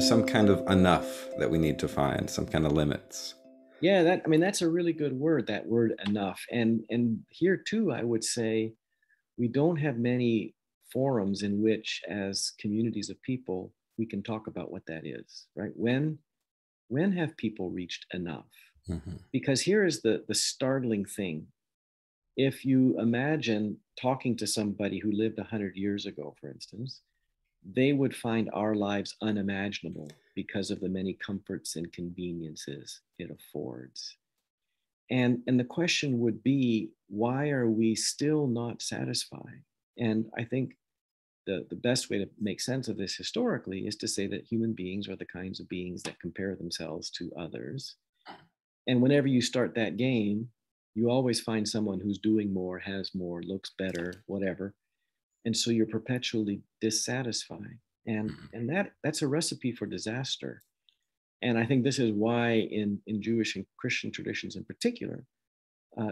there's some kind of enough that we need to find, some kind of limits. Yeah, that's a really good word, that word enough. And here too, I would say we don't have many forums in which, as communities of people, we can talk about what that is, right? When have people reached enough? Hmm. Because here is the startling thing. If you imagine talking to somebody who lived 100 years ago, for instance, they would find our lives unimaginable because of the many comforts and conveniences it affords. And the question would be, why are we still not satisfied? And I think the best way to make sense of this historically is to say that human beings are the kinds of beings that compare themselves to others. And whenever you start that game, you always find someone who's doing more, has more, looks better, whatever. And so you're perpetually dissatisfied. And that's a recipe for disaster. And I think this is why in Jewish and Christian traditions in particular,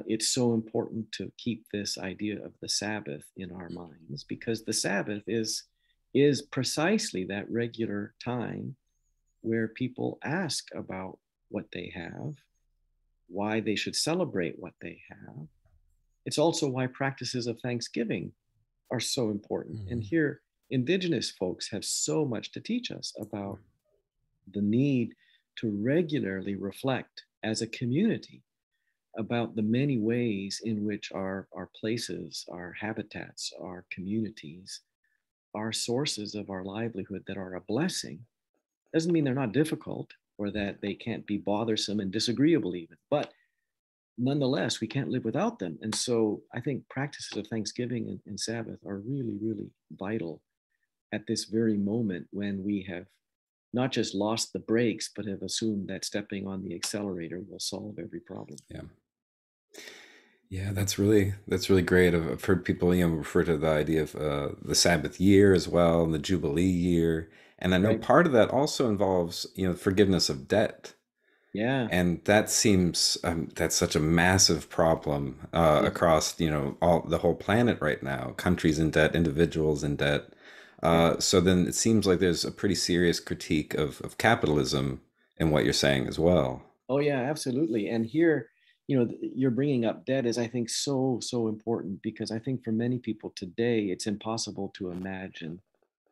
it's so important to keep this idea of the Sabbath in our minds, because the Sabbath is precisely that regular time where people ask about what they have, why they should celebrate what they have. It's also why practices of thanksgiving are so important. And Hmm. here, indigenous folks have so much to teach us about the need to regularly reflect as a community about the many ways in which our places, our habitats, our communities, are sources of our livelihood that are a blessing. Doesn't mean they're not difficult or that they can't be bothersome and disagreeable, even, but nonetheless, we can't live without them. And so I think practices of Thanksgiving and Sabbath are really, really vital at this very moment when we have not just lost the brakes, but have assumed that stepping on the accelerator will solve every problem. Yeah. Yeah, that's really great. I've heard people, refer to the idea of the Sabbath year as well, and the Jubilee year, and I know Right? part of that also involves, forgiveness of debt, Yeah. and that seems that's such a massive problem Yeah. across, all the whole planet right now. Countries in debt, individuals in debt. Yeah. So then it seems like there's a pretty serious critique of capitalism in what you're saying as well. Oh, yeah, absolutely. And here, you're bringing up debt is, I think, so, so important, because I think for many people today, it's impossible to imagine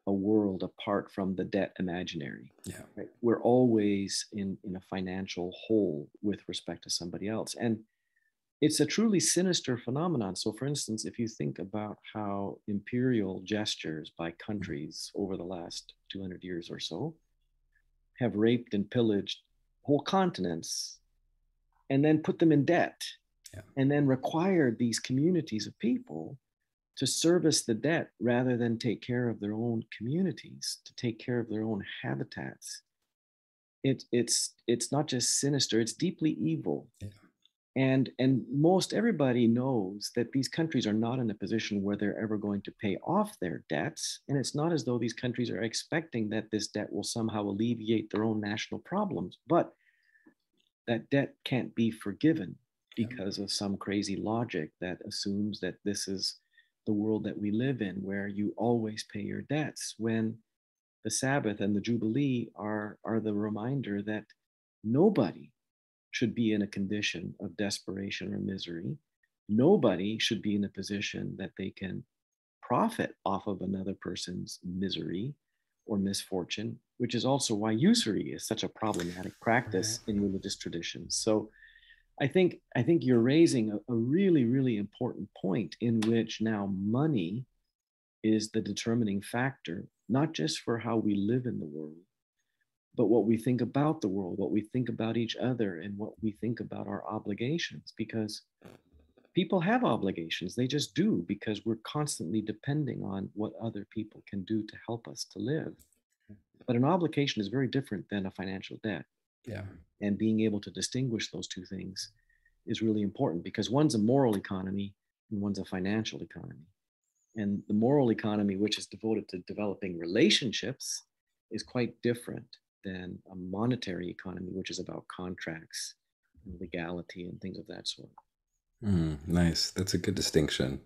a world apart from the debt imaginary. Yeah. Right? We're always in a financial hole with respect to somebody else. And it's a truly sinister phenomenon. So, for instance, if you think about how imperial gestures by countries over the last 200 years or so have raped and pillaged whole continents and then put them in debt Yeah. and then required these communities of people to service the debt rather than take care of their own communities, to take care of their own habitats. It's not just sinister, it's deeply evil. Yeah. And most everybody knows that these countries are not in a position where they're ever going to pay off their debts. And it's not as though these countries are expecting that this debt will somehow alleviate their own national problems. But that debt can't be forgiven Yeah. because of some crazy logic that assumes that this is the world that we live in, where you always pay your debts, when the Sabbath and the Jubilee are the reminder that nobody should be in a condition of desperation or misery. Nobody should be in a position that they can profit off of another person's misery or misfortune, which is also why usury is such a problematic Right. practice in religious traditions. So I think you're raising a really, really important point in which now money is the determining factor, not just for how we live in the world, but what we think about the world, what we think about each other, and what we think about our obligations. Because people have obligations, they just do, because we're constantly depending on what other people can do to help us to live. But an obligation is very different than a financial debt. Yeah. And being able to distinguish those two things is really important, because one's a moral economy and one's a financial economy. And the moral economy, which is devoted to developing relationships, is quite different than a monetary economy, which is about contracts and legality and things of that sort. Nice. That's a good distinction.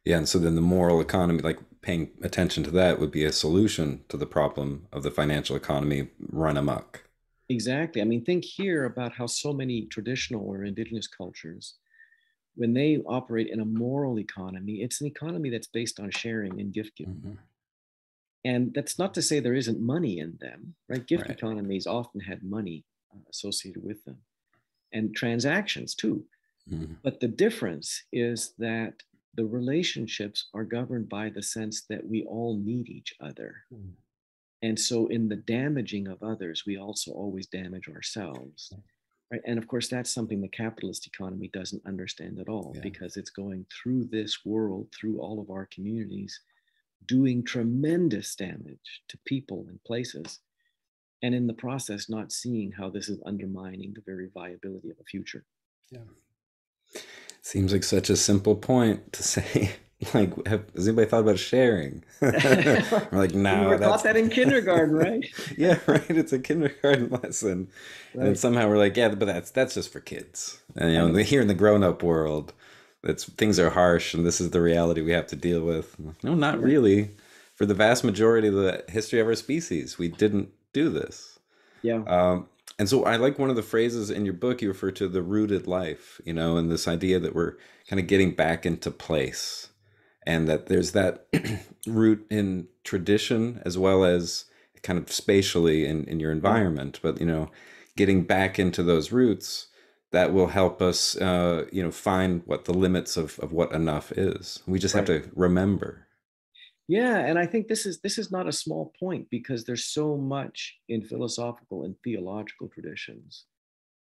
Yeah, and so then the moral economy, like paying attention to that, would be a solution to the problem of the financial economy run amok. Exactly. I mean, think here about how so many traditional or indigenous cultures, when they operate in a moral economy, it's an economy that's based on sharing and gift giving. Hmm. And that's not to say there isn't money in them, right? Gift Right. economies often had money associated with them and transactions too. Hmm. But the difference is that the relationships are governed by the sense that we all need each other. And so, in the damaging of others, we also always damage ourselves. Right? And of course, that's something the capitalist economy doesn't understand at all Yeah. because it's going through this world, through all of our communities, doing tremendous damage to people and places. And in the process, not seeing how this is undermining the very viability of a future. Yeah. Seems like such a simple point to say. Like, has anybody thought about sharing? We're like, We no, were taught that's that in kindergarten, right? yeah, right. It's a kindergarten lesson, and then Right. somehow we're like, yeah, but that's just for kids. And I know. here in the grown-up world, that's things are harsh, and this is the reality we have to deal with. No, not Yeah. really. For the vast majority of the history of our species, we didn't do this. Yeah. Um, and so I like one of the phrases in your book, you refer to the rooted life, and this idea that we're kind of getting back into place, and that there's that root in tradition as well as kind of spatially in your Yeah. environment. But, getting back into those roots that will help us, find what the limits of what enough is. We just have Right. to remember. Yeah, and I think this is not a small point because there's so much in philosophical and theological traditions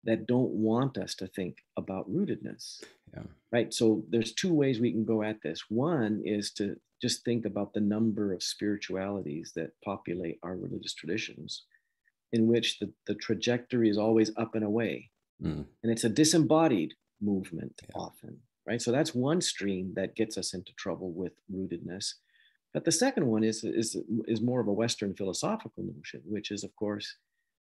that don't want us to think about rootedness, Yeah. right? So there's two ways we can go at this. One is to just think about the number of spiritualities that populate our religious traditions, in which the trajectory is always up and away, Mm, and it's a disembodied movement yeah. often, right? So that's one stream that gets us into trouble with rootedness. But the second one is more of a Western philosophical notion, which is, of course,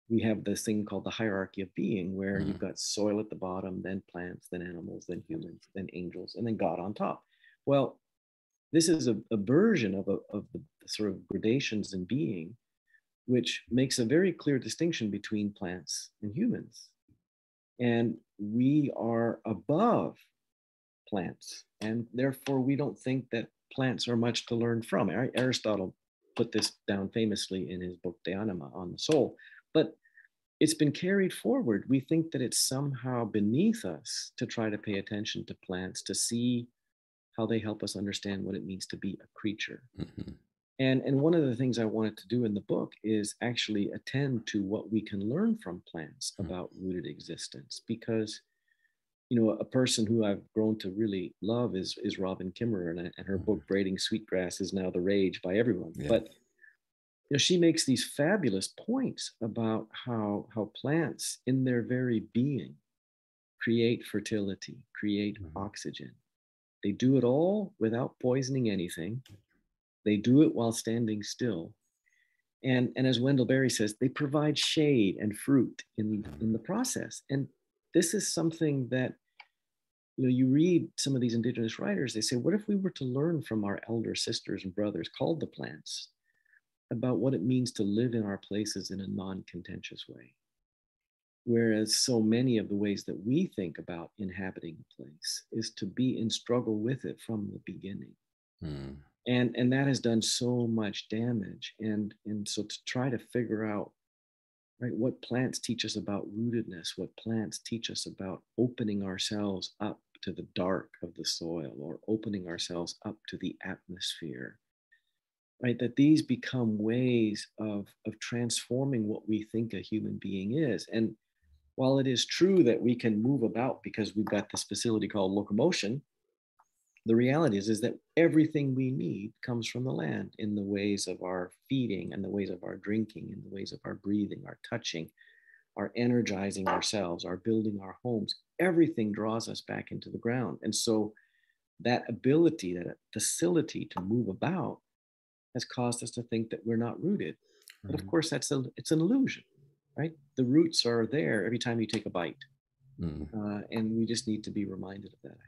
we have this thing called the hierarchy of being, where you've Mm, got soil at the bottom, then plants, then animals, then humans, then angels, and then God on top. Well, this is a version of the sort of gradations in being, which makes a very clear distinction between plants and humans. And we are above plants, and therefore we don't think that plants are much to learn from. Aristotle put this down famously in his book De Anima, on the soul, but it's been carried forward. We think that it's somehow beneath us to try to pay attention to plants, to see how they help us understand what it means to be a creature. mhm, And one of the things I wanted to do in the book is actually attend to what we can learn from plants mm, about rooted existence, because a person who I've grown to really love is Robin Kimmerer, and her mhm. book Braiding Sweetgrass is now the rage by everyone. Yeah. But she makes these fabulous points about how plants, in their very being, create fertility, create Mhm. oxygen. They do it all without poisoning anything. They do it while standing still. And as Wendell Berry says, they provide shade and fruit in the process. And this is something that you read some of these indigenous writers. They say, what if we were to learn from our elder sisters and brothers called the plants about what it means to live in our places in a non-contentious way? Whereas so many of the ways that we think about inhabiting a place is to be in struggle with it from the beginning. Mm, And that has done so much damage. And so to try to figure out, right, what plants teach us about rootedness, what plants teach us about opening ourselves up to the dark of the soil, or opening ourselves up to the atmosphere, right? That these become ways of transforming what we think a human being is. And while it is true that we can move about because we've got this facility called locomotion, the reality is that everything we need comes from the land, in the ways of our feeding, and the ways of our drinking, in the ways of our breathing, our touching, our energizing ourselves, our building our homes. Everything draws us back into the ground. And so that ability, that facility to move about, has caused us to think that we're not rooted. But of right. course, it's an illusion, right? The roots are there every time you take a bite. Mm. And we just need to be reminded of that, I